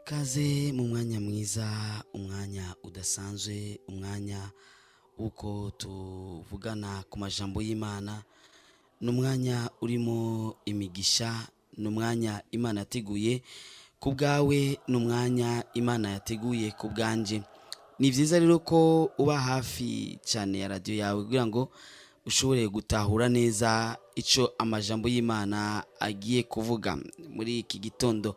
Kaze mu mwanya mwiza, umwanya udasanzwe, umwanya uko tuvugana ku majambo y'Imana, n'umwanya urimo imigisha, n'umwanya Imana yateguye ku bwawe, n'umwanya Imana yateguye ku bwanje. Ni vyiza rero ko uba hafi cyane ya radio yawe kugira ngo ushobore gutahura neza ico amajambo y'Imana agiye kuvuga muri iki gitondo.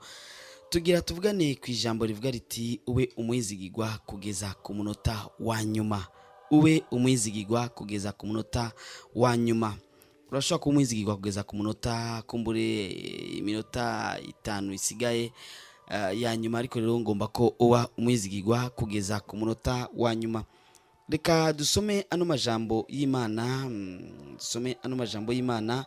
Tugira tuvugane ku ijambo rivuga riti ube umwizigirwa kugeza ku munota wa nyuma. Ube umwizigirwa kugeza ku munota wa nyuma. Urashobora kuba umwizigirwa kugeza ku munota kumbure iminota 5 isigaye ya nyuma, ariko rero ngomba ko uba umwizigirwa kugeza ku munota wa nyuma. Reka dusome ano majambo y'Imana, dusome ano majambo y'Imana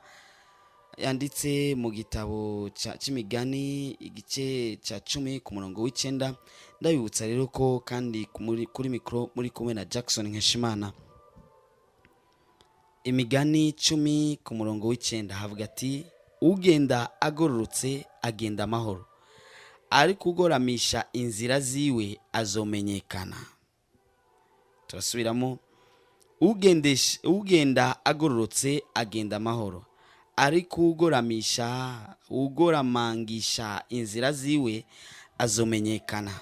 yanditse mu gitabo c'imigani igice ca 10 ku murongo w'9. Ndabibutsa rero ko kandi kuri mikro muri kumwe na Jackson Nkeshimana. Imigani 10 ku murongo w'9 havuga ati ugenda agororotse agenda amahoro, ariko ugoramisha inzira ziwe azomenyekana. Turasubiramo, ugenda agororotse agenda amahoro, ariko ugoramangisha inzira ziwe azomenyekana.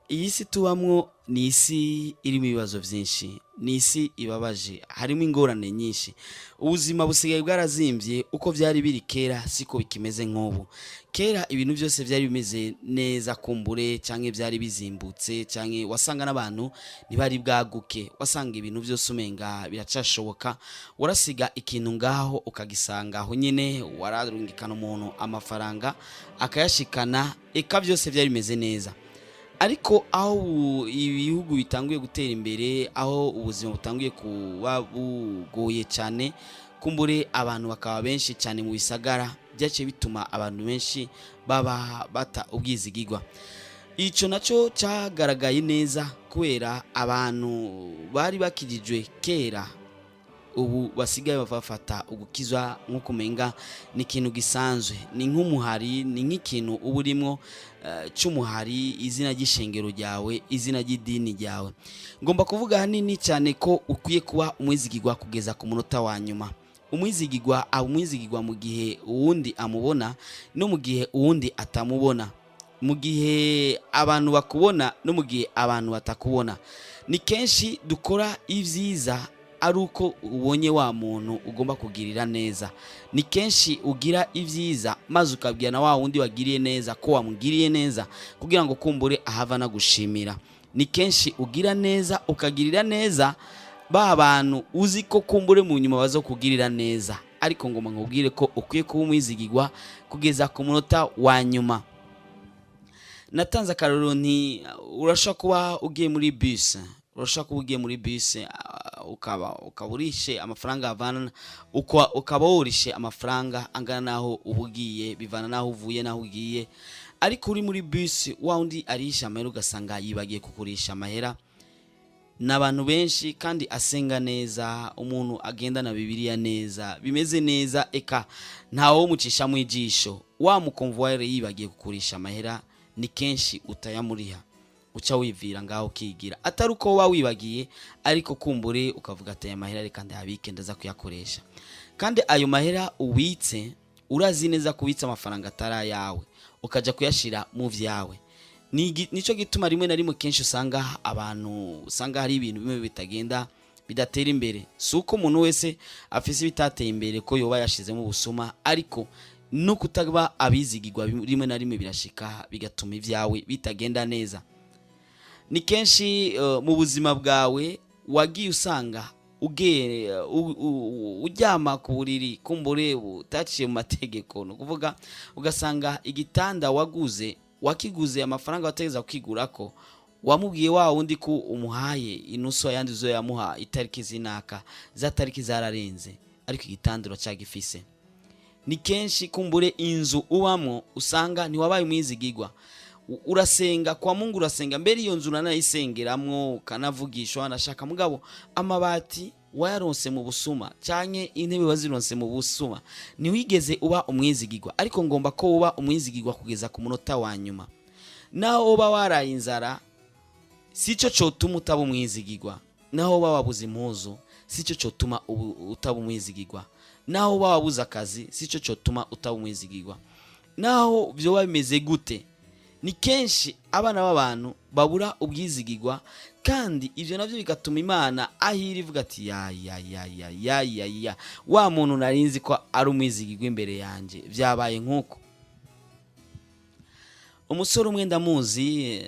Iyi si tubamwo ni isi irimo ibibazo vyinshi, ni isi ibabaje, harimo ingorane nyinshi. Ubuzima busigaye bwarazimvye, uko vyari biri kera siko bikimeze nk'ubu. Kera ibintu byose vyari bimeze neza kumbure, canke vyari bizimbutse, canke wasanga n'abantu ntibari bwaguke, wasanga ibintu byose umenga biracashoboka. Warasiga ikintu ngaho ukagisanga aho nyene, wararungikana umuntu amafaranga akayashikana, eka byose vyari bimeze neza. Ariko aho ibihugu bitanguye gutera imbere, aho ubuzima butanguye kuba bugoye cyane, kumbure abantu bakaba benshi cyane mu bisagara, byace bituma abantu benshi baba bata ubwizigirwa. Ico naco cyagaragaye neza kubera abantu bari bakirijwe kera, ubu basigaye bafata ugukizwa nk'ukumenga ni ikintu gisanzwe, ni nk'umuhari, ni nk'ikintu uba urimo cy'umuhari, izina ry'ishengero ryawe, izina ry'idini ryawe. Ngomba kuvuga hanini cyane ko ukwiye kuba umwizigirwa kugeza ku munota wa nyuma. Umwizigirwa mu gihe uwundi amubona no mu gihe uwundi atamubona, mu gihe abantu bakubona no mu gihe abantu batakubona. Ni kenshi dukora ivyiza ari uko ubonye wa muntu ugomba kugirira neza. Ni kenshi ugira ivyiza maze ukabwira na wa wundi wagiriye neza ko wamugiriye neza kugira ngo kumbure ahava na gushimira. Ni kenshi ugira neza ukagirira neza ba bantu uzi ko kumbure mu nyuma bazo kugirira neza, ariko ngoma nkubwire ko ukwiye kuba umwizigirwa kugeza ku munota wa nyuma. Natanze akarorero nti urashaka kuba ugiye muri bus, ukaburishe amafaranga avana, ukaba worishe amafaranga angana naho ubugiye, bivana naho uvuye naho ugiye. Ariko uri muri bus wa undi arisha amahera ugasanga yibagiye kukurisha amahera. N'abantu benshi kandi asenga neza, umuntu agenda na Bibiliya neza, bimeze neza, eka ntawo mucisha mu ijisho, wa mukonvoyere yibagiye kukurisha amahera, ni kenshi utayamuriha, uca wivira ngaho kigira. Atari uko wa wibagiye, ariko kumbure ukavuga ati aya mahera reka ndabike ndaza kuyakoresha. Kandi ayo mahera ubitse, urazi neza kubitsa amafaranga atari yawe, ukaja kuyashira mu vyawe. Nico gituma rimwe na rimwe kenshi usanga abantu hari ibintu bimwe bitagenda, bidatera imbere. Suko umuntu wese afise bitateye imbere ko yoba yashizemo ubusuma, ariko no kutaba abizigirwa rimwe na rimwe birashika bigatuma ivyawe bitagenda neza. Ni kenshi mu buzima bwawe wagiye usanga uryama ku buriri kumbure utaciye mu mategeko, no kuvuga ugasanga igitanda wakiguze amafaranga wategeza kwigurako, wamubwiye wa wundi ko umuhaye inusu yandi zo yamuha itariki zinaka, za tariki zararenze, ariko igitanda uracagifise. Ni kenshi kumbure inzu ubamwo usanga ntiwabaye umwizigirwa. Urasenga kwa Mungu, urasenga mbere iyo nzu nanayisengeramwo, ukanavugishwa, anashaka mugabo amabati wayaronse mu busuma canke intebe wazironse mu busuma ntiwigeze uba umwizigirwa, ariko ngomba ko uba umwizigirwa kugeza ku munota wa nyuma. Naho uba waraye inzara sico cotuma utaba umwizigirwa, naho uba wabuze impuzu sico cotuma utaba umwizigirwa, naho uba wabuze akazi sico cotuma utaba umwizigirwa. Naho vyoba bimeze gute, ni kenshi abana b'abantu babura ubwizigirwa, kandi ivyo navyo bigatuma Imana ahira ivuga ati ya wa muntu narinzi ko ari umwizigirwa imbere yanje vyabaye nkuko. Umusore umwe ndamuzi,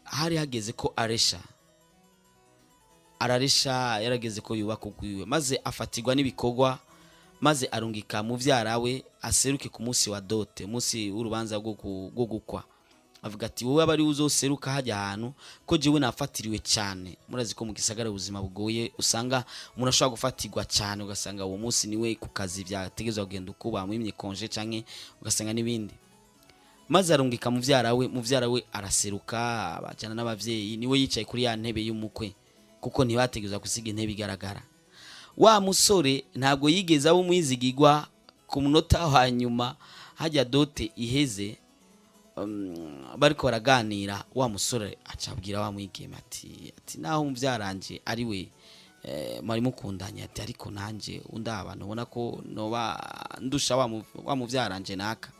hari hageze ko araresha yarageze ko yubaka ugwiwe, maze afatirwa n'ibikorwa, maze arungika mu vyarawe aseruke ku munsi wa dote, munsi w'urubanza rwo gukwa. Avuga ati wowe abari uzoseruka hajya ahantu ko jewe nafatiriwe cyane. Murazi ko mu gisagara ubuzima bugoye, usanga umuntu ashobora gufatirwa cyane, ugasanga uwo munsi niwe ku kazi vyategezwa kugenda ukuba mwimye konje canke ugasanga nibindi. Maze arungika mu vyarawe araseruka, abajana n'abavyeyi, niwe yicaye kuri ya ntebe y'umukwe, kuko ntibategezwa gusiga intebe igaragara. Wa musore ntabwo yigeze abo umwizigirwa. Ku munota wa nyuma hajya dote iheze, bariko baraganira, wa musore acabwira wa mwigeme ati naho muvyaranje ari we mari mukundanye, ati ariko nanje undabana ubona ko noba ndusha wa muvyaranje naka.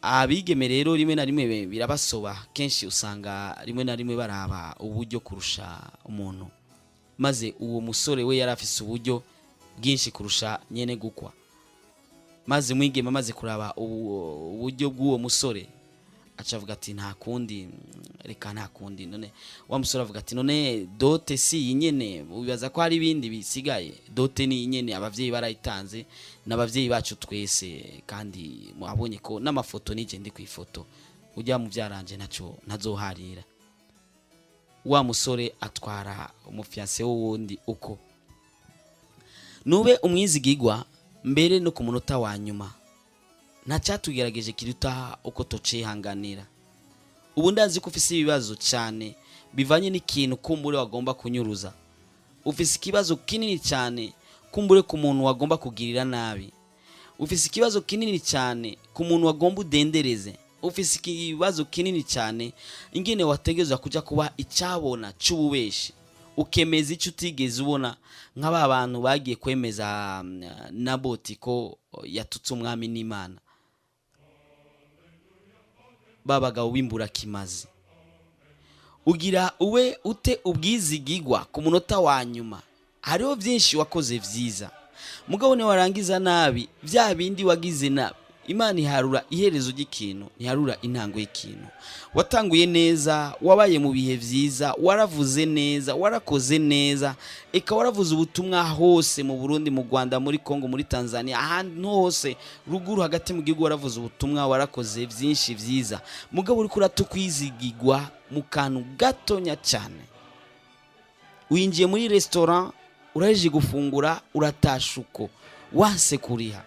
Abigeme rero rimwe na rimwe birabasoba, kenshi usanga rimwe na rimwe baraba uburyo kurusha umuntu, maze uwo musore we yarafise uburyo bwinshi kurusha nyene gukwa. Maze mwigeme amaze kuraba uburyo bw'uwo musore acavuga ati nta kundi, reka nta kundi. None wa musore avuga ati none dote si nyene, ubibaza ko hari ibindi bisigaye? Dote ni nyene, abavyeyi barayitanze, n'abavyeyi bacu twese, kandi mwabonye ko n'amafoto nije ndi kwifoto, ujya mu vyaranje naco ntazoharira. Wa musore atwara umufiance wundi uko. Nube umwizigirwa mbere no ku munota wa nyuma, ntacyatugerageje kiruta uko tocihanganira. Ubu ndazi ko ufise ibibazo cyane bivanye n'ikintu kumbure wagomba kunyuruza. Ufise ikibazo kinini cyane kumbure ku muntu wagomba kugirira nabi. Ufise ikibazo kinini cyane ku muntu wagomba udendereze. Ufise ikibazo kinini cyane ingene wategezwa kuja kuba icyabona cy'ububeshi, ukemeza icyo utigeze ubona, nk'aba bantu bagiye kwemeza Naboti ko yatutse umwami n'Imana, babaga ubimbura kimazi. Ugira uwe ute ubwizigirwa ku munota wa nyuma. Hariho byinshi wakoze vyiza, mugabo ne warangiza nabi vya bindi wagize nabi, Imana iharura iherezo ry'ikintu, ntiharura intango y'ikintu. Watanguye neza, wabaye mu bihe vyiza, waravuze neza, warakoze neza, eka waravuze ubutumwa hose mu Burundi, mu Rwanda, muri Kongo, muri Tanzania, ahantu hose ruguru hagati mu gihugu waravuze ubutumwa, warakoze byinshi vyiza, mugabo uri kuratukwizigirwa mu kantu gatonya cyane. Winjiye muri restaurant, uraje gufungura, uratashuko wase kuriha.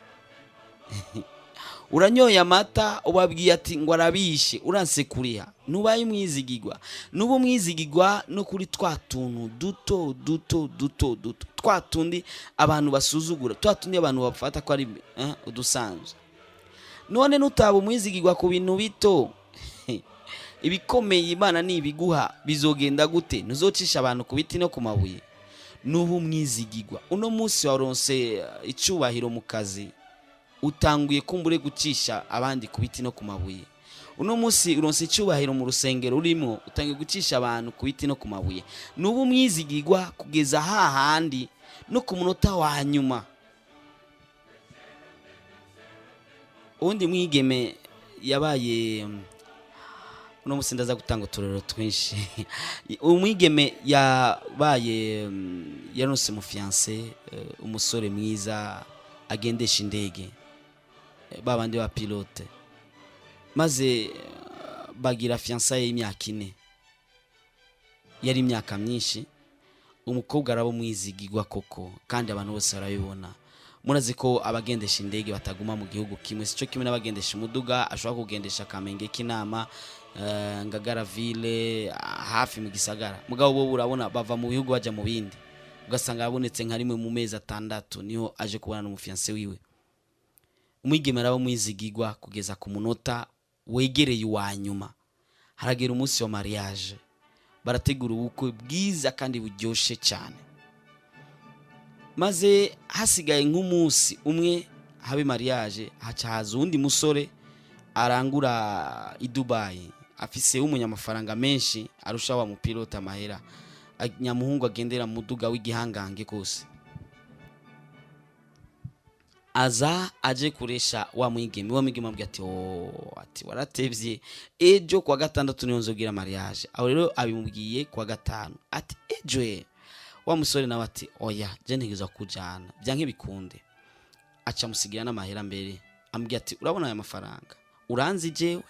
Uranyoye amata, ubabwiye ati ngo arabishe, uranse kuriha. Nubaye umwizigirwa. Nubu umwizigirwa no kuri twatuntu duto twatundi abantu basuzugura, twatundi abantu bafata ko ari udusanzwe. None nutaba umwizigirwa ku bintu bito, ibikomeye Imana nibiguha bizogenda gute? Nuzocisha abantu ku biti no ku mabuye. Nubu umwizigirwa. Uno munsi waronse icubahiro mu kazi, utanguye kumbure gucisha abandi ku biti no ku mabuye. Uno munsi uronse icubahiro mu rusengero urimo, utangiye gucisha abantu ku biti no ku mabuye. Nubu umwizigirwa kugeza hahandi no ku munota wa nyuma. Undi mwigeme yabaye, uno munsi ndaza gutanga uturero twinshi. Umwigeme yabaye yaronse mu fiancé, umusore mwiza agendesha indege, babandi ba pilote, maze bagira fiançailles y'imyaka 4. Yari imyaka myinshi. Umukobwa arabo mwizigirwa koko, kandi abantu bose barabibona. Murazi ko abagendesha indege bataguma mu gihugu kimwe, sico kimwe n'abagendesha umuduga, ashobora kugendesha Kamenge k'Inama, Ngagara ville, hafi mu gisagara. Mugabo bo urabona bava mu bihugu baja mu bindi. ugasanga abonetse nka rimwe mu mezi 6 niho aje kubana n'umufiance wiwe. Umwigeme araba mwizigirwa kugeza ku munota wegereye wa nyuma. Haragera umunsi wa mariage, barategura ubukwe bwiza kandi buryoshe cyane. Maze hasigaye nk'umunsi umwe habe mariage, haca haza undi musore arangura i Dubai, afise umunyamafaranga menshi arusha wa mupilota amahera, nyamuhungu agendera mu duga w'igihangange kose. Aza aje kuresha wa mwigeme ambwira ati waratevye, ejo kwa gatandatu niyo nzogira mariage. Aho rero abimubwiye kwa gatanu, ati ejo wa musore nawe ati oya je ntegeza kujana byanke bikunde. Aca musigira n'amahera mbere, ambwira ati urabona aya mafaranga uranzi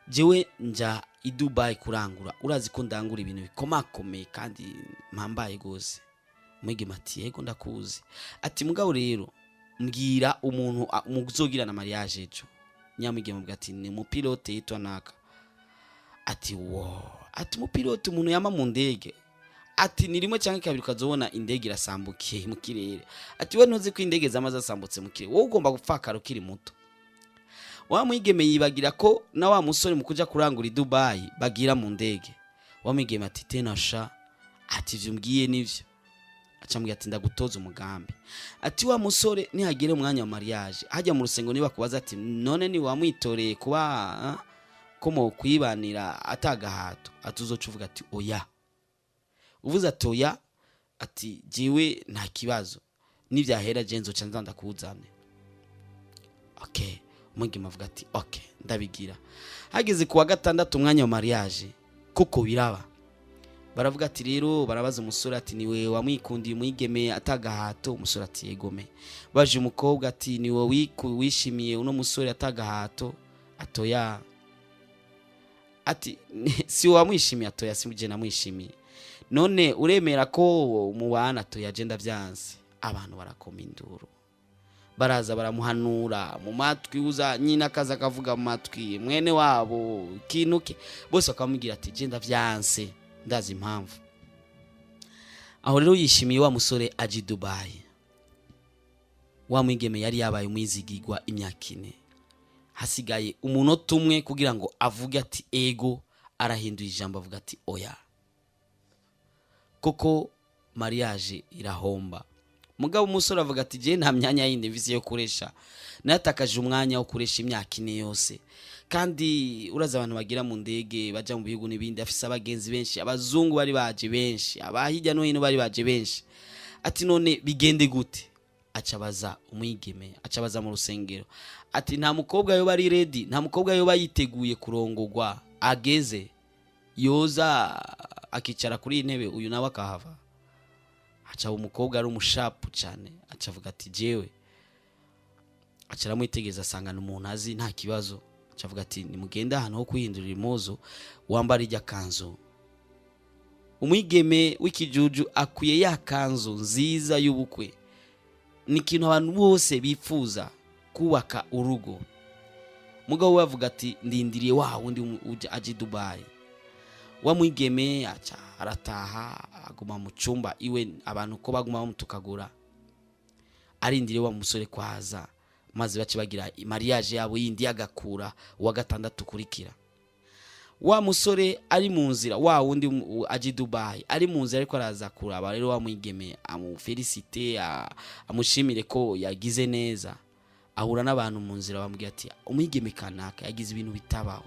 jewe nja i Dubai kurangura, urazi ko ndangura ibintu bikomakomeye kandi mpambaye gose. Mwigeme ati yego ndakuzi. Ati mugabo rero mbwira umuntu muzogirana mariage ejo. Nyamwigeme ambwira ati ni mupilote yitwa naka. Ati wo, ati mupilote umuntu yama mu ndege. Ati ni rimwe cyangwa kabiri ukazobona indege irasambukiye mu kirere. Ati we ntuzi ko indege zamaze asambutse mu kirere, wowe ugomba gupfakara ukiri muto. Wa mwigeme yibagira ko na wa musore mu kuja kurangura i Dubai bagira mu ndege. Wa mwigeme ati tenasha, ati vyumbwiye nivyo. Acambwira ati ndagutoza umugambi. Ati wa musore nihagire umwanya wa mariage, hajya mu rusengo niba kubaza ati none ni wamwitoreye kuba ko mo kwibanira atagahato, atuzoca uvuga ati oya. Uvuze ati oya, ati jiwe nta kibazo, nivyahera je nzoca nzanda kuzane. Okay, umwigeme avuga ati okay ndabigira. Hageze kuwa gatandatu umwanya wa mariage kuko biraba, baravuga ati rero barabaza umusore ati niwe wamwikundiye umwigeme atagahato. Umusore ati yegome. Baje umukobwa ati niwe wishimiye uno musore atagahato. Atoya. Ati si wamwishimiye. Atoya simuje namwishimiye. None uremera ko mubana? Atoya je ndavyanse. Abantu barakoma induru, baraza baramuhanura mu matwi, uza nyina kaza kavuga mu matwi mwene wabo kinuke, bose bakamubwira ati je ndavyanse ndazi impamvu. Aho rero yishimiye wa musore aji Dubai. Wa mwigeme yari yabaye umwizigirwa imyaka 4. Hasigaye umunota umwe kugira ngo avuge ati ego, arahinduye ijambo avuga ati oya. Koko mariage irahomba. Mugabo umusore avuga ati je nta myanya yindi mvise yo kuresha, natakaje umwanya wo kuresha imyaka 4 yose. Kandi uraza abantu bagira mu ndege baja mu bihugu n'ibindi, afise abagenzi benshi, abazungu bari baje benshi, abahijya no hino bari baje benshi. Ati none bigende gute? Acabaza umwigeme, acabaza mu rusengero ati nta mukobwa yo bari ready, nta mukobwa yo bayiteguye kurongogwa ageze yoza akicara kuri intebe uyu nawe akahava. Aca umukobwa ari umushapu cyane, acavuga ati jewe. Acara mwitegeza asangana umuntu azi nta kibazo. Acavuga ati nimugenda hano ho kwihindurira impuzu wambara ijya kanzu. Umwigeme w'ikijuju akuye ya kanzu nziza y'ubukwe. Ni kintu abantu bose bifuza kubaka urugo. Mugabo we avuga ati ndindiriye wa wundi aje Dubai. Wa mwigeme aca arataha aguma mu cyumba iwe, abantu ko baguma bamutukagura. Arindiriye wa musore kwaza, maze bace bagira mariage yabo yindi agakura wa gatandatu kurikira. Wa musore ari mu nzira, wa wundi aje Dubai ari mu nzira ariko araza kuraba. Rero wa mwigeme amufelicite, amushimire ko yagize neza. Ahura n'abantu mu nzira bamubwira ati umwigeme kanaka yagize ibintu bitabaho.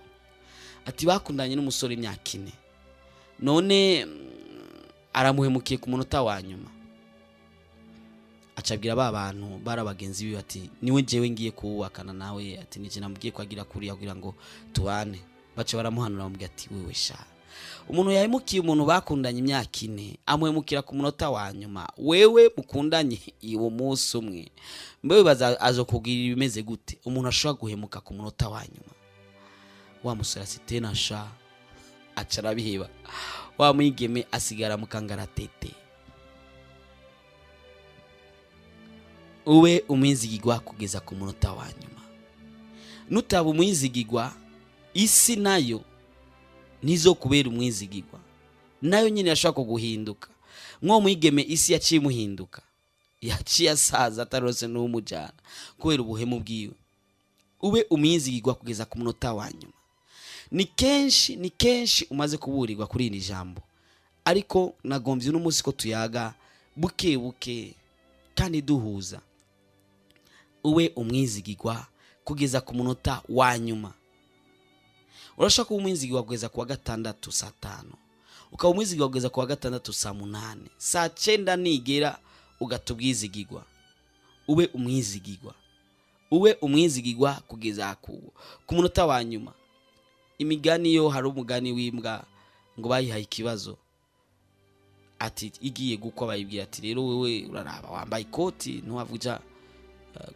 Ati bakundanye n'umusore imyaka 4, none aramuhemukiye ku munota wa nyuma. Acabwira ba bantu barabagenzi biwe ati niwe jewe ngiye kuwakana nawe, ati nije namubwiye kwagira kuri kugira ngo tubane. Bace baramuhanura bamubwira ati wewe sha, umuntu yahemukiye umuntu bakundanye imyaka 4 amuhemukira ku munota wa nyuma, wewe mukundanye iwo munsi umwe, mbewe baza azo kugira ibimeze gute umuntu ashobora guhemuka ku munota wa nyuma? Wa musore asitena sha, acara biheba. Wa mwigeme asigara mukangaratete. Uwe umwizigirwa kugeza ku munota wa nyuma. Nutaba umwizigirwa, isi nayo nizo kubera umwizigirwa, nayo nyine yashaka guhinduka. mwo mwigeme isi yaciye muhinduka, yaciye asaza atarose n'umujana kubera ubuhemu bwiwe. Ube umwizigirwa kugeza ku munota wa nyuma. Ni kenshi umaze kuburirwa kuri iri jambo, ariko nagomvye n'umunsi ko tuyaga buke buke kandi duhuza. Ube umwizigirwa kugeza ku munota wa nyuma. Urashaka kuba umwizigirwa kugeza ku wa gatandatu saa 5, ukaba umwizigirwa kugeza ku wa gatandatu saa 8, saa 9 nigera ugatubwizigirwa. Ube umwizigirwa, ube umwizigirwa kugeza ku munota wa nyuma. Imigani yo, hari umugani w'imbwa ngo bayihaye ikibazo, ati igiye gukwa bayibwira ati rero wewe uraraba wambaye ikoti ntuwavuja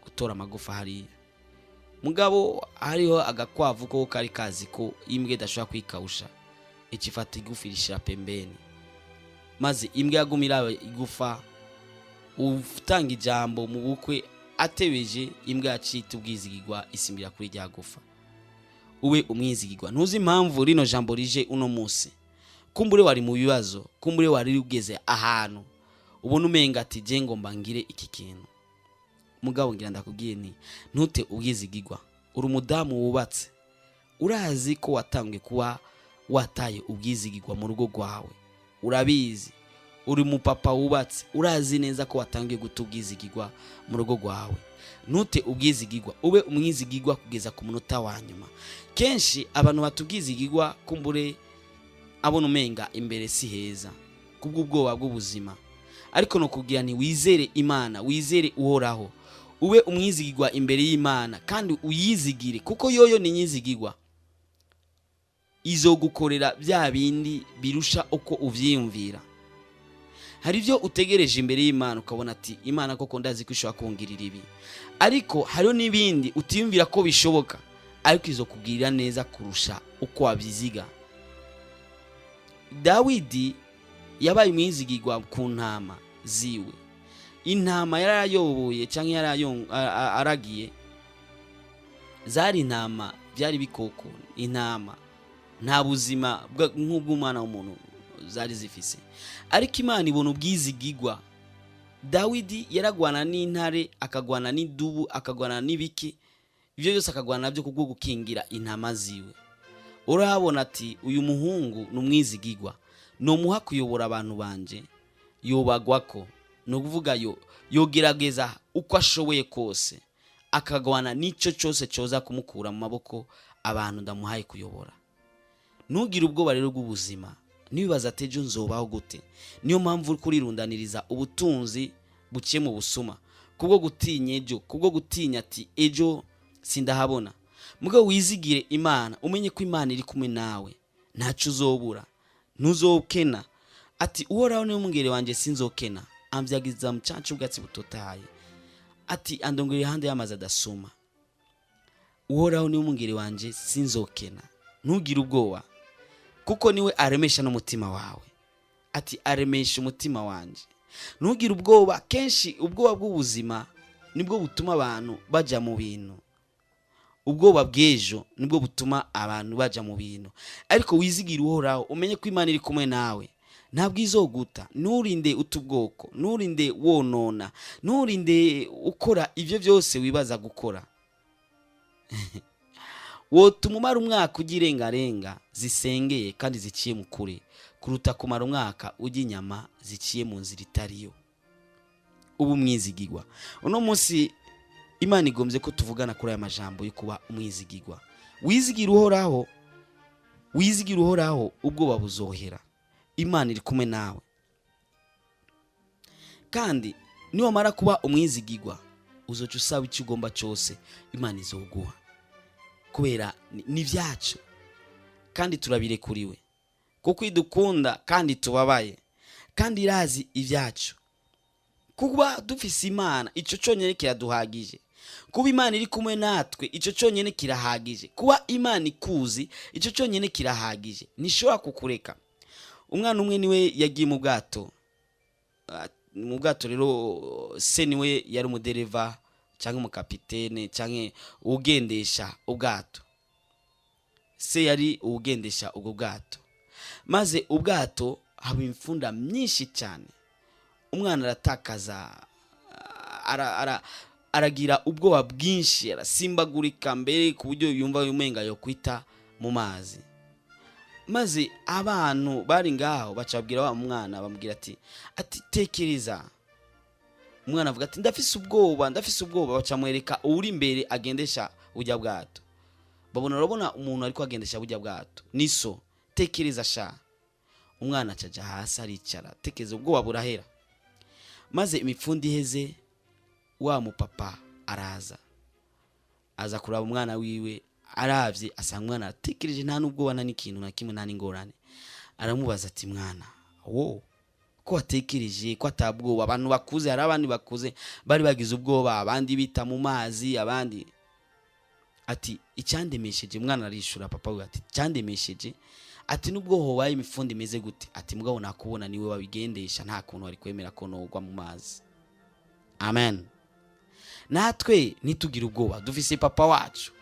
gutora amagufa hariya. Mugabo hariho agakwavu ko kari kazi ko imbwa idashobora kwikawusha, ikifata igufa irishira pembeni, maze imbwa yagumira igufa. Utanga ijambo mu bukwe atebeje, imbwa yacita ubwizigirwa isimbira kuri rya gufa. Ube umwizigirwa. Ntuzi impamvu rino jambo rije uno munsi. Kumbure wari mu bibazo, kumbure wari ugeze ahantu ubona umenga ati je ngomba ngire iki kintu. Mugabo ngira ndakubwiye ni ntute ubwizigirwa. Uri umudamu wubatse, urazi ko watangwe kuba wataye ubwizigirwa mu rugo rwawe, urabizi. Uri mu papa wubatse, urazi neza ko watangiye gutubwizigirwa mu rugo rwawe. Ntute ubwizigirwa, ube umwizigirwa kugeza ku munota wa nyuma. Kenshi abantu batubwizigirwa kumbure abona umenga imbere si heza kubw'ubwoba bw'ubuzima, ariko no kugira ni wizere Imana, wizere uhoraho. Ube umwizigirwa imbere y'Imana kandi uyizigire, kuko yoyo ni nyizigirwa. Izogukorera bya bindi birusha uko uvyiyumvira. Hari byo utegereje imbere y'Imana ukabona ati Imana koko ndazi ko ishobora kongirira ibi, ariko hariho n'ibindi utiyumvira ko bishoboka, ariko izokubwirira neza kurusha uko wabiziga. Dawidi yabaye umwizigirwa ku ntama ziwe. Intama yarayoboye cyangwa aragiye, zari intama byari bikoko. Intama nta buzima nk'ubw'umwana w'umuntu zari zifise, ariko Imana ibona ubwizigirwa. Dawidi yaragwana n'intare, akagwana n'idubu, akagwana n'ibiki, ibyo byose akagwana nabyo kubwo gukingira intama ziwe. Urahabona ati uyu muhungu n'umwizigirwa, no muha kuyobora abantu banje, yobagwako, no kuvuga yogerageza uko ashoboye kose, akagwana n'ico cyose cyoza kumukura mu maboko abantu ndamuhaye kuyobora. Ntugire ubwoba rero bw'ubuzima, nibaza ati ejo nzobaho gute. Niyo mpamvu kurirundaniriza ubutunzi buciye mu busuma, kubwo gutinya ejo, kubwo gutinya ati ejo sindahabona. Mugabo wizigire Imana, umenye ko Imana iri kumwe nawe, ntacu uzobura, ntuzokena. Ati uhoraho niwe mungere wanje sinzokena, amvyagiza mu cancu bwatsi butotaye. Ati andongere hande y'amazi adasuma. Uhoraho niwe mungere wanje sinzokena. Ntugire ubwoba, kuko niwe aremesha n'umutima wawe. Ati aremesha umutima wanje. Ntugire ubwoba. Kenshi ubwoba bw'ubuzima nibwo butuma abantu baja mu bintu. Ubwoba bw'ejo nibwo butuma abantu baja mu bintu, ariko wizigire uhoraho, umenye ko Imana iri kumwe nawe. Ntabwo izoguta. Nurinde utubwoko, nurinde wonona, nurinde ukora ibyo byose wibaza gukora. Wotuma umara umwaka ugirengarenga zisengeye kandi ziciye mu kure, kuruta kumara umwaka ujya inyama ziciye mu nzira itariyo. Ubu mwizigirwa. Uno munsi Imana igomze ko tuvugana kuri aya majambo yo kuba umwizigirwa. Wizigire uhoraho, wizigire uhoraho, ubwoba buzohera. Imana iri kumwe nawe. Kandi niyo mara kuba umwizigirwa, uzoca usaba icyo ugomba cyose, Imana izoguha. Kubera ni byacu kandi turabirekuriwe, kuko idukunda kandi tubabaye, kandi irazi ibyacu. Kuba dufise Imana, ico cyonyine kiraduhagije. Kuba Imana iri kumwe natwe, ico cyonyine kirahagije. Kuba Imana ikuzi, ico cyonyine kirahagije. Nishobora kukureka. Umwana umwe niwe yagiye mu bwato. Mu bwato rero se niwe yari umudereva cyangwa umukapitene cyangwa ugendesha ubwato. Se yari ugendesha ubwo bwato. Maze ubwato haba imfunda myinshi cyane, umwana aratakaza, aragira ubwoba bwinshi, arasimbagurika mbere ku buryo yumva umenga yo kwita mu mazi. Maze abantu bari ngaho bacabwira wa mwana, bamubwira ati tekereza. Umwana avuga ati ndafise ubwoba, bacamwereka uri imbere agendesha ujya bwato. Urabona umuntu ariko agendesha bujya bwato, niso tekereza sha. Umwana acaja hasi aricara, tekereza, ubwoba burahera. Maze imipfundi iheze, wa mupapa araza, aza kuraba umwana wiwe, aravye asanga umwana atekereje, nta n'ubwoba nta n'ikintu na kimwe, nta n'ingorane. Aramubaza ati mwana, ko watekereje ko atabwoba? Abantu bakuze, hari abandi bakuze bari bagize ubwoba, abandi bita mu mazi, abandi. Ati icyandemesheje, mwana arishura papa we ati cyandemesheje, ati nubwo hobaye imifundi imeze gute, ati mugabo nakubona niwe wabigendesha, nta kuntu wari kwemera ko nogwa mu mazi. Amen. Natwe nitugira ubwoba, dufise papa wacu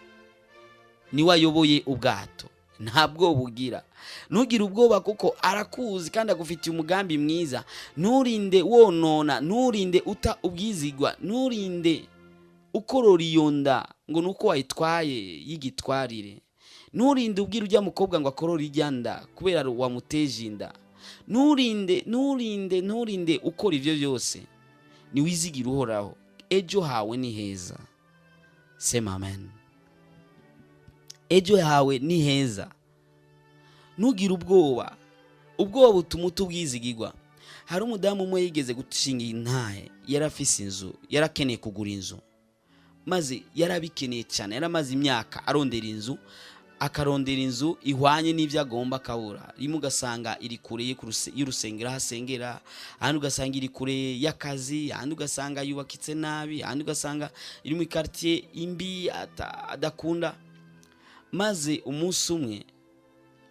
ni wayoboye ubwato, ntabwo bugira. Nugira ubwoba kuko arakuzi kandi agufitiye umugambi mwiza. Nurinde wonona, nurinde uta ubwizigwa, nurinde ukorora iyo nda ngo nuko wayitwaye yigitwarire. Nurinde ubwira ujya mukobwa ngo akorora ijyanda kubera wamuteje inda. Nurinde ukora ivyo byose. Ni wizigira uhoraho, ejo hawe ni heza. Sema amen. Ejo hawe ni heza. Nugira ubwoba butuma utubwizigirwa. Hari umudamu umwe yigeze gushinga intahe, yarafise inzu, yarakeneye kugura inzu. Maze yarabikeneye cyane, yaramaze imyaka arondera inzu, akarondera inzu ihwanye n'ivyo agomba kabura. Rimwe ugasanga iri kure y'urusengero hasengera, ahandi ugasanga iri kure y'akazi, ahandi ugasanga yubakitse nabi, ahandi ugasanga iri mu quartier imbi adakunda. Maze umunsi umwe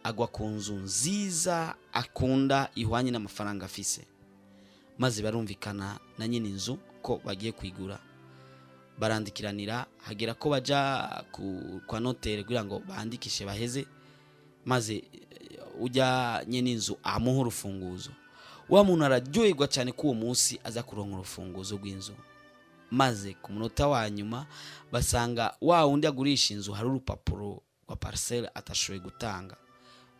agwa ku nzu nziza akunda ihwanye n'amafaranga afise. Maze barumvikana na nyine inzu ko bagiye kwigura, barandikiranira, hagera ko baja kwa notere kugira ngo bandikishe baheze. Maze ujya nyine inzu amuha urufunguzo. Wa muntu araryoherwa cyane ko uwo munsi aza kuronka urufunguzo rw'inzu. Maze ku munota wa nyuma basanga wa wundi agurisha inzu hari urupapuro rwa parcelle atashoboye gutanga.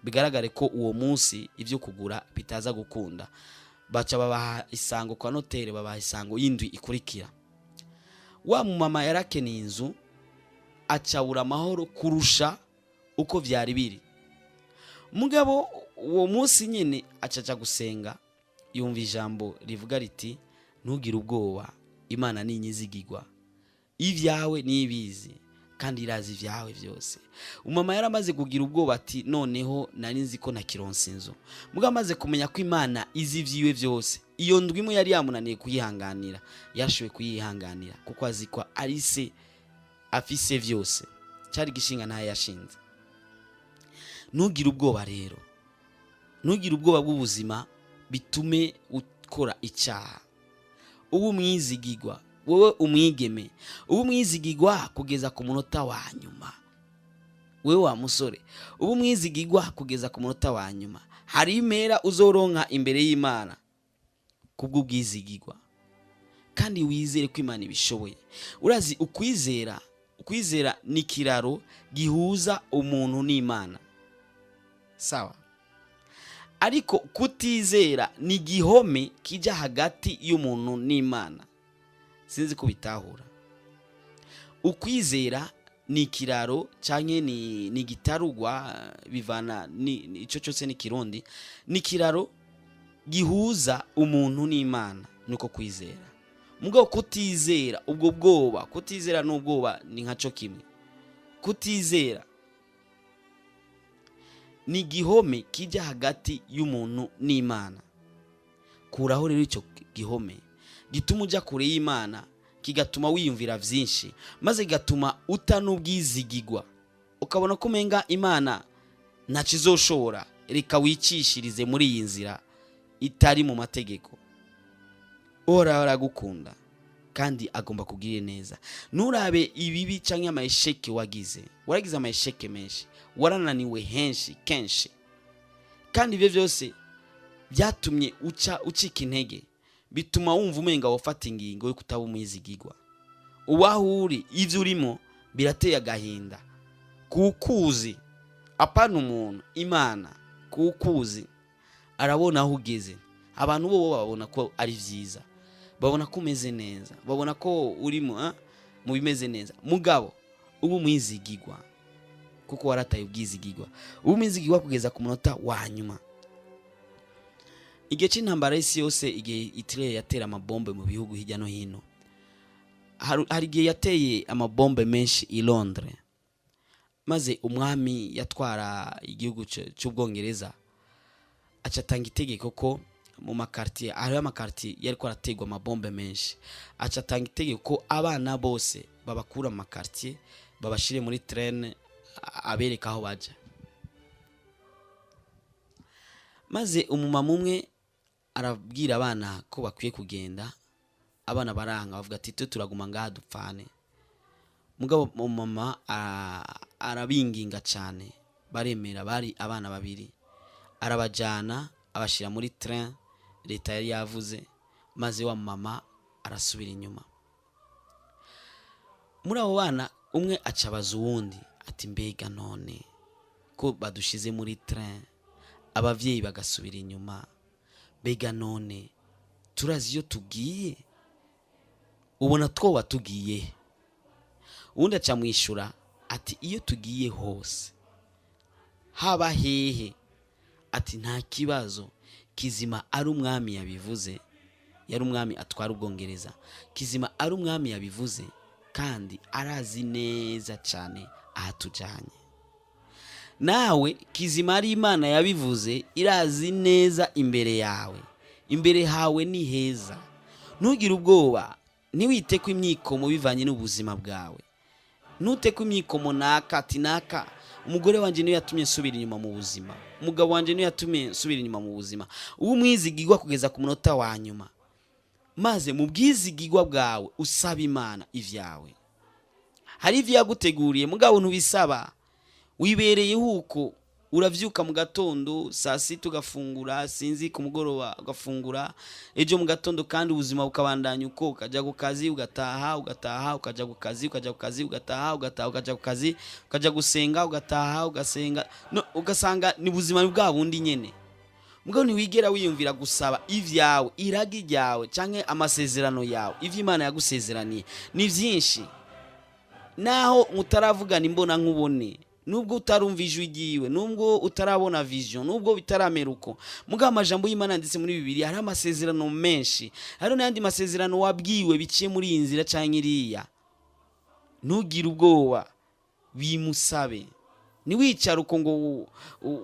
Bigaragare ko uwo munsi ivyo kugura bitaza gukunda. Baca babaha isango kwa notere, babaha isango y'indwi ikurikira. Wa mama yarakeneye inzu acabura amahoro kurusha uko vyari biri. Mugabo uwo munsi nyene acaca gusenga, yumva ijambo rivuga riti ntugire ubwoba, Imana ni inyizigirwa, ivyawe nibizi kandi irazi ivyawe byose. Umama yaramaze kugira ubwoba ati noneho nari nzi ko nakironse inzu. Mugabo amaze kumenya ko Imana izi ivyiwe byose, iyo ndwimo yari yamunaniye kuyihanganira, yashowe kuyihanganira kuko azi ko ari se afise byose. Cyari gishinga ntaye yashinze. Ntugire ubwoba rero, ntugire ubwoba bw'ubuzima bitume ukora icyaha. Ubu mwizigirwa, wowe umwigeme, ubu mwizigirwa kugeza ku munota wa nyuma. Wewe wa musore, ubu mwizigirwa kugeza ku munota wa nyuma. Hari imera uzoronka imbere y'Imana kubw'ubwizigirwa, kandi wizere ko Imana ibishoboye. Urazi ukwizera ni kiraro gihuza umuntu n'Imana, sawa? Ariko kutizera ni gihome kija hagati y'umuntu n'Imana. Sinzi ko bitahura. Ukwizera ni kiraro canke ni gitarugwa, bivana ico cyose ni kirundi, ni kiraro gihuza umuntu n'Imana, nuko kwizera. Mugabo kutizera, ubwo bwoba, kutizera n'ubwoba ni nkaco kimwe. Kutizera ni gihome kija hagati y'umuntu n'Imana. Kuraho rero ico gihome gituma uja kure y'Imana, kigatuma wiyumvira vyinshi, maze gatuma utanubwizigirwa, ukabona ko menga Imana ntakizoshobora. Reka wicishirize muri iyi nzira itari mu mategeko. Ora gukunda kandi agomba kugirira neza. Nurabe ibibi canke amasheke wagize. Waragize amasheke menshi, warananiwe henshi kenshi, kandi ivyo byose byatumye ucika intege, bituma wumva umenga wafata ingingo yo kutaba umwizigirwa. Uwahuri ivyo urimo birateye agahinda, kukuzi apana umuntu, Imana kukuzi arabona aho ugeze. Abantu bo babona ko ari vyiza, babona ko umeze neza, babona ko urimo mu bimeze neza. Mugabo ubu mwizigirwa kuko warataye ubwizigirwa, ubu mwizigirwa kugeza ku munota wa nyuma. Igihe cy'intambara y'isi yose, igihe Hitler yatera amabombe mu bihugu hirya no hino, hari igihe yateye amabombe menshi i Londres, maze umwami yatwara igihugu cy'Ubwongereza acatanga itegeko ko mu makartier, hari amakartier yari ko arategwa amabombe menshi, acatanga itegeko ko abana bose babakura mu makartier babashire muri train abereka aho baje. Maze umumama umwe arabwira abana ko bakwiye kugenda, abana baranga bavuga ati turaguma ngaha dupfane. Mugabo umumama arabinginga cyane, baremera. Bari abana babiri, arabajana abashira muri train leta yari yavuze, maze wa mama arasubira inyuma. Muri abo bana umwe acabaza uwundi ati mbega none ko badushize muri train abavyeyi bagasubira inyuma, mbega none turazi iyo tugiye, ubona twoba tugiye? Uwundi acamwishura ati iyo tugiye hose, haba hehe, ati nta kibazo, Kizima ari umwami yabivuze, yari umwami atwara Ubwongereza. Kizima ari umwami yabivuze kandi arazi neza cyane ahatujanye. Nawe Kizima ari Imana yabivuze, irazi neza imbere yawe, imbere hawe ni heza. Ntugire ubwoba, ntiwite ko imyikomo bivanye n'ubuzima bwawe, ntute ko imyikomo naka ati naka umugore wanje niyo yatumye nsubira inyuma mu buzima, umugabo wanje niyo yatumye nsubira inyuma mu buzima. Ubu mwizigirwa kugeza ku munota wa nyuma, maze mu bwizigirwa bwawe usaba Imana ivyawe. Hari ivyo yaguteguriye, mugabo ntubisaba, wibereye huko. Uravyuka mu gatondo saa sita ugafungura, sinzi ku mugoroba ugafungura, ejo mu gatondo kandi ubuzima bukabandanya uko, ukaja ku kazi ugataha, ukaja ku kazi, ukaja ku kazi ugataha, ukaja ku kazi, ukaja gusenga ugataha, ugasenga, no ugasanga ni buzima bwa bundi nyene. Mugabo ntiwigera wiyumvira gusaba ivyawe, iragi ryawe canke amasezerano yawe. Ivyo Imana yagusezeraniye ni vyinshi, naho mutaravugana imbona nkubone, nubwo utarumva ijwi ryiwe, nubwo utarabona vision, nubwo bitaramera uko. Mugabo amajambo y'Imana ndetse muri Bibiliya hari amasezerano menshi, hari n'andi masezerano wabwiwe biciye muri iyi nzira canke iriya. Ntugire ubwoba, bimusabe. Niwicara uko ngo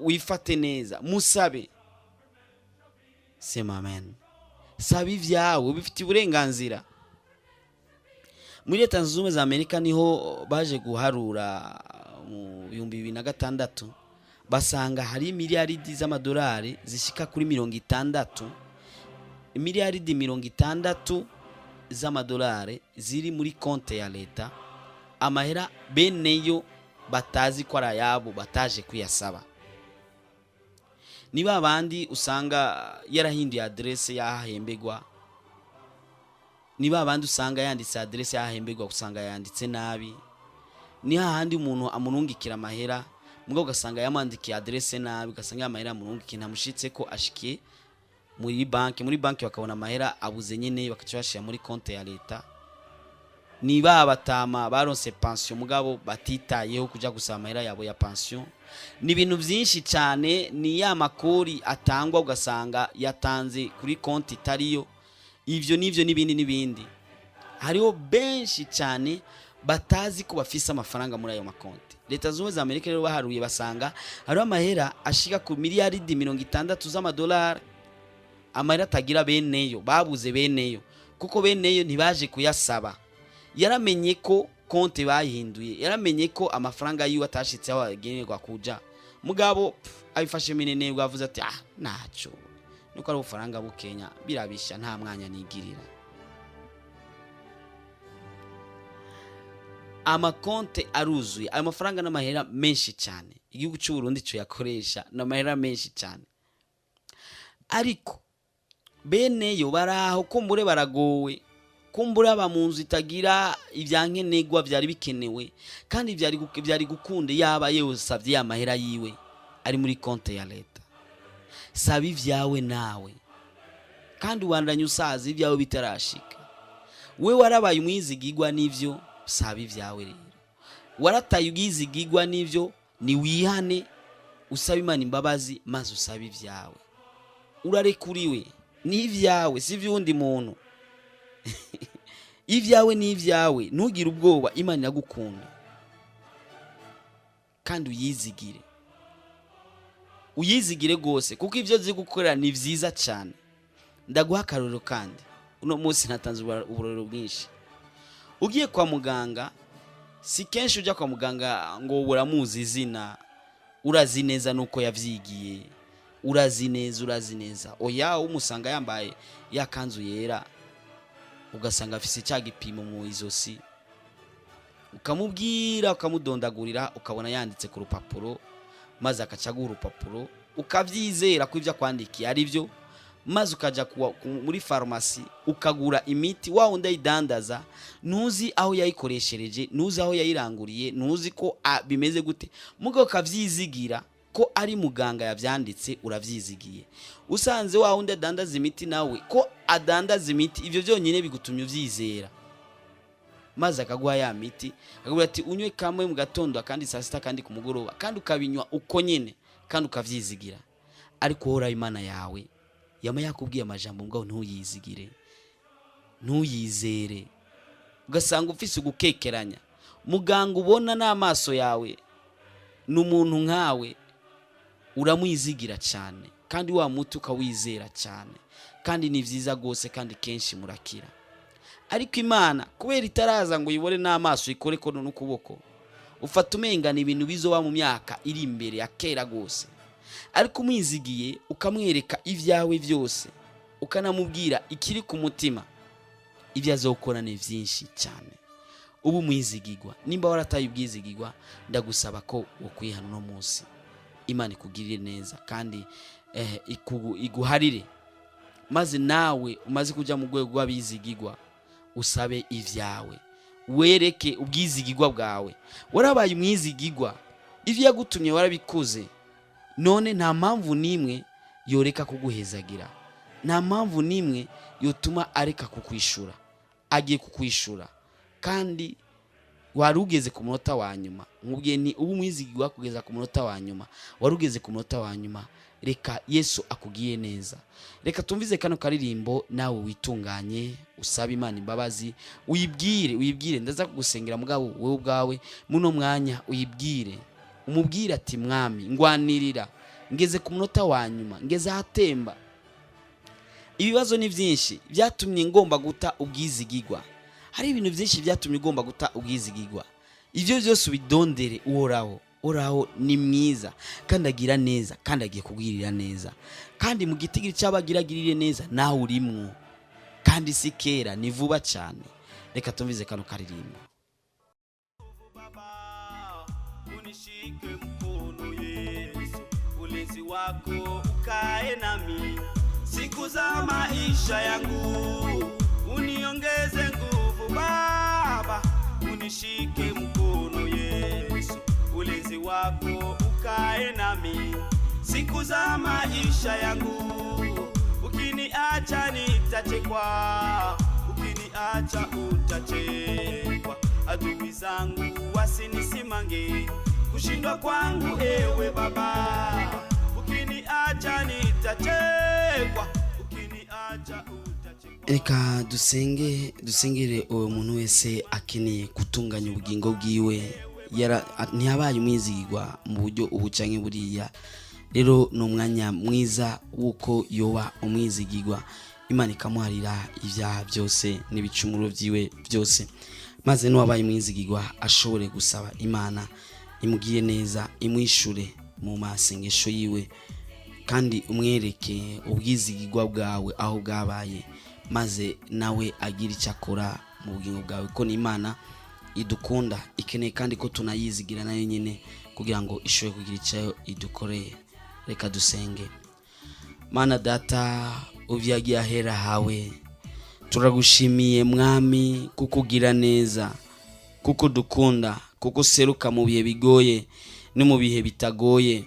wifate neza, musabe. Sema amen. Saba ivyawe, bifite uburenganzira. Muri Leta Zunze Ubumwe za Amerika niho baje guharura mu 2006, basanga hari miliyaridi z'amadolari zishika kuri 60, miliyaridi 60 z'amadolari ziri muri konte ya leta, amahera beneyo batazi ko ari ayabo, bataje kuyasaba. Niba abandi usanga yarahinduye adresse yahembegwa, niba abandi usanga yanditse adresse yahembegwa usanga yanditse nabi, ni hahandi umuntu amurungikira amahera, mugabo ugasanga yamandikiye adresse nabi, ugasanga amahera amurungikiye ntamushitse ko ashikiye muri banki bakabona amahera abuze nyene, bakacibashira muri konte ya leta. Niba abatama baronse pension mugabo batitayeho kuja gusaba amahera yabo ya pension, ni ibintu byinshi cyane. Ni ya makori atangwa ugasanga yatanze kuri konti itariyo, ivyo nivyo n'ibindi. Hariho benshi cyane batazi ko bafise amafaranga muri ayo makonti. Leta Zunze Ubumwe za Amerika rero baharuye basanga hariho amahera ashika ku miliyaridi 60 z'amadolari, amahera atagira beneyo, babuze beneyo kuko beneyo ntibaje kuyasaba. Yaramenye ko konti bayihinduye, yaramenye ko amafaranga yiwe atashitse aho agenerwa kuja, mugabo abifashe minene bwavuze ati naco nuko ari ubufaranga bukenya birabisha, nta mwanya nigirira. Amakonte aruzuye, ayo mafaranga n'amahera menshi cyane. Igihugu cy'u Burundi cyo yakoresha n'amahera menshi cyane. ariko beneyo baraho kumbure baragowe, kumbura aba mu nzu itagira ibyankenegwa byari bikenewe, kandi byari gukunde yaba yosavye ya mahera yiwe ari muri konte ya leta. Saba ivyawe nawe kandi ubandanye usaza ivyawe bitarashika. We warabaye umwizigigwa n'ivyo, saba ivyawe rero. Warataye ubwizigigwa n'ivyo, ni wihane usaba Imana imbabazi maze usaba ivyawe. Urarekuriwe n'ivyawe si vyundi muntu. Ivyawe ni ivyawe, ntugire ubwoba, Imana iragukunda kandi uyizigire. Uyizigire gose kuko ivyo zi gukorera ni vyiza cyane. Ndaguha akarorero kandi uno munsi natanze uburorero bwinshi. Ugiye kwa muganga, si kenshi ujya kwa muganga ngo uramuzi izina, urazi neza nuko yavyigiye, urazi neza. Oya, umusanga yambaye yakanzu yera, ugasanga afise cya gipimo mu izosi, ukamubwira ukamudondagurira, ukabona yanditse ku rupapuro, maze akacaguha urupapuro, ukavyizera ko ivyo kwandikiye ari byo, maze ukaja muri farumasi ukagura imiti. Wa wundi ayidandaza ntuzi aho yayikoreshereje, ntuzi aho yayiranguriye, ntuzi ko bimeze gute, mugabo ukavyizigira ko ari muganga yavyanditse, uravyizigiye. Usanze wa wundi adandaza imiti nawe ko adandaza imiti, ivyo byonyine bigutumye uvyizera, maze akaguha ya miti, akagura ati unywe kamwe mu gatondo, kandi saa sita, kandi ku mugoroba, kandi ukabinywa uko nyene, kandi ukavyizigira. Ariko hora Imana yawe yama yakubwiye amajambo ngo ntuyizigire, ntuyizere, ugasanga ufise ugukekeranya. Muganga ubona n'amaso yawe n'umuntu nkawe, uramwizigira cyane, kandi wa muti ukawizera cyane, kandi ni vyiza gose, kandi kenshi murakira. Ariko Imana kubera itaraza ngo yibore n'amaso ikore ko n'ukuboko, ufata umengana ibintu bizoba mu myaka iri imbere ya kera gose. Ariko umwizigiye ukamwereka ivyawe byose, ukanamubwira ikiri ku mutima, ivyo azokora ni vyinshi cyane. Ubu mwizigigwa, nimba warataye ubwizigigwa, ndagusaba ko wokwihana no munsi. Imana ikugirire neza kandi iguharire, maze nawe umaze kuja mu rwego rw'abizigigwa usabe ivyawe, wereke ubwizigigwa bwawe. Warabaye umwizigigwa, ivyo yagutumye warabikoze, none nta mpamvu nimwe yoreka kuguhezagira, nta mpamvu nimwe yotuma areka kukwishura. Agiye kukwishura kandi warugeze ku munota wa nyuma. Nkubwiye ni ubu mwizigigwa kugeza ku munota wa nyuma, warugeze ku munota wa nyuma. Reka Yesu akugiye neza. Reka tumvize kano karirimbo, nawe witunganye, usaba Imana imbabazi, uyibwire ndaza kugusengera mugabo wewe ubwawe muno mwanya uyibwire. Umubwire ati mwami ngwanirira, ngeze ku munota wa nyuma, ngeze ahatemba. Ibibazo ni byinshi byatumye ngomba guta ubwizigigwa. Hari ibintu byinshi byatumye ugomba guta ubwizigigwa. Ivyo byose ubidondere Uhoraho ni mwiza kandi agira neza, kandi agiye kugirira neza, kandi mu gitigiri cy'abagiragirire neza nawe urimwo, kandi si kera ni vuba cyane. Reka tumvize kano karirimbo. Unishike mkono Yesu, ulinzi wako ukae nami siku za maisha yangu, uniongeze nguvu Baba. Unishike mkono Yesu, ulinzi wako ukae nami siku za maisha yangu. Ukiniacha nitachekwa, ukiniacha utachekwa. Adui zangu wasinisimange kushindwa kwangu, ewe Baba. Ukiniacha nitachekwa, ukiniacha utachekwa. Reka dusengere uwo muntu wese akeneye gutunganya ubugingo bwiwe, ntiyabaye umwizigigwa mu buryo ubucanke buriya. Rero no mwanya mwiza wuko yoba umwizigigwa, Imana ikamuharira ivyaha byose n'ibicumuro vyiwe byose, maze n'uwabaye umwizigigwa ashobore gusaba Imana imugire neza, imwishure mu masengesho yiwe, kandi umwereke ubwizigigwa bwawe aho bwabaye, maze nawe agira icyo akora mu bugingo bwawe. Ko ni Imana idukunda, ikeneye kandi ko tunayizigira nayo nyene kugira ngo ishobore kugira icyo idukoreye. Reka dusenge. Mana data uvyagiye ahera hawe, turagushimiye mwami kukugira neza, kuko dukunda, kuko seruka mu bihe bigoye no mu bihe bitagoye,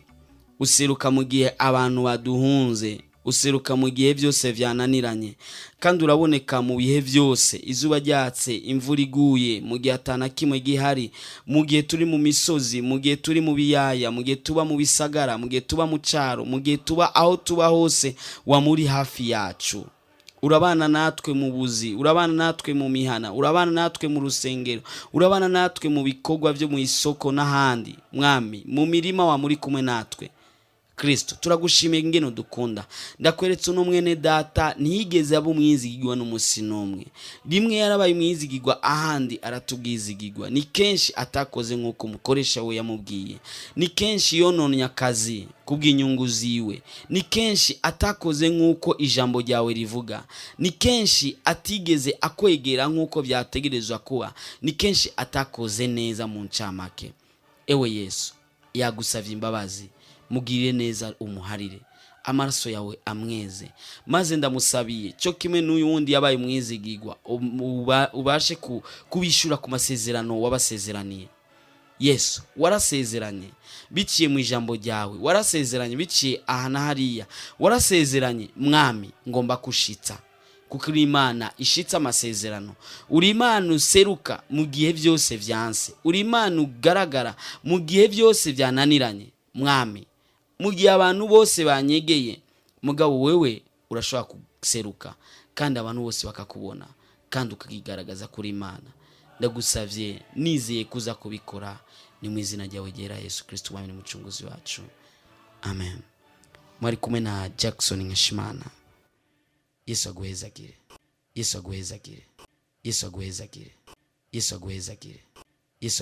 useruka mu gihe abantu baduhunze, useruka mu gihe byose vyananiranye, kandi uraboneka mu bihe byose, izuba ryatse, imvura iguye, mu gihe atana kimwe gihari, mu gihe turi mu misozi, mu gihe turi mu biyaya, mu gihe tuba mu bisagara, mu gihe tuba mu caro, mu gihe tuba aho tuba hose, wamuri hafi yacu. Urabana natwe mu buzi, urabana natwe mu mihana, urabana natwe mu rusengero, urabana natwe mu bikorwa byo mu isoko n'ahandi. Mwami, mu mirima wa muri kumwe natwe. Kristo, turagushimiye ngeno dukunda. Ndakweretse uno mwene data ntiyigeze aba umwizigirwa n'umusi n'umwe. Rimwe yarabaye umwizigirwa, ahandi aratubwizigirwa. Ni kenshi atakoze nk'uko umukoresha we yamubwiye. Ni kenshi yononye akazi kubw'inyungu ziwe. Ni kenshi atakoze nk'uko ijambo ryawe rivuga. Ni kenshi atigeze akwegera nk'uko byategerezwa kuba. Ni kenshi atakoze neza mu ncamake. Ewe Yesu, yagusavye imbabazi, mugirire neza umuharire, amaraso yawe amweze, maze ndamusabiye cyo kimwe n'uyu wundi yabaye umwizigirwa, ubashe kubishura ku masezerano wabasezeraniye. Yesu, warasezeranye biciye mu ijambo ryawe, warasezeranye biciye aha na hariya, warasezeranye mwami ngomba kushitsa, kuko uri Imana ishitsa amasezerano. Uri Imana useruka mu gihe byose vyanse, uri Imana ugaragara mu gihe byose vyananiranye. Mwami, mu gihe abantu bose banyegeye, mugabo wewe urashobora kuseruka kandi abantu bose bakakubona kandi ukagigaragaza kuri Imana. Ndagusavye nizeye kuza kubikora, ni mu izina ryawe ryera Yesu Kristo mwami n'umucunguzi wacu, amen. Mwari kumwe na Jackson Nkeshimana. Yesu aguhezagire, Yesu aguhezagire, Yesu aguhezagire, Yesu aguhezagire, Yesu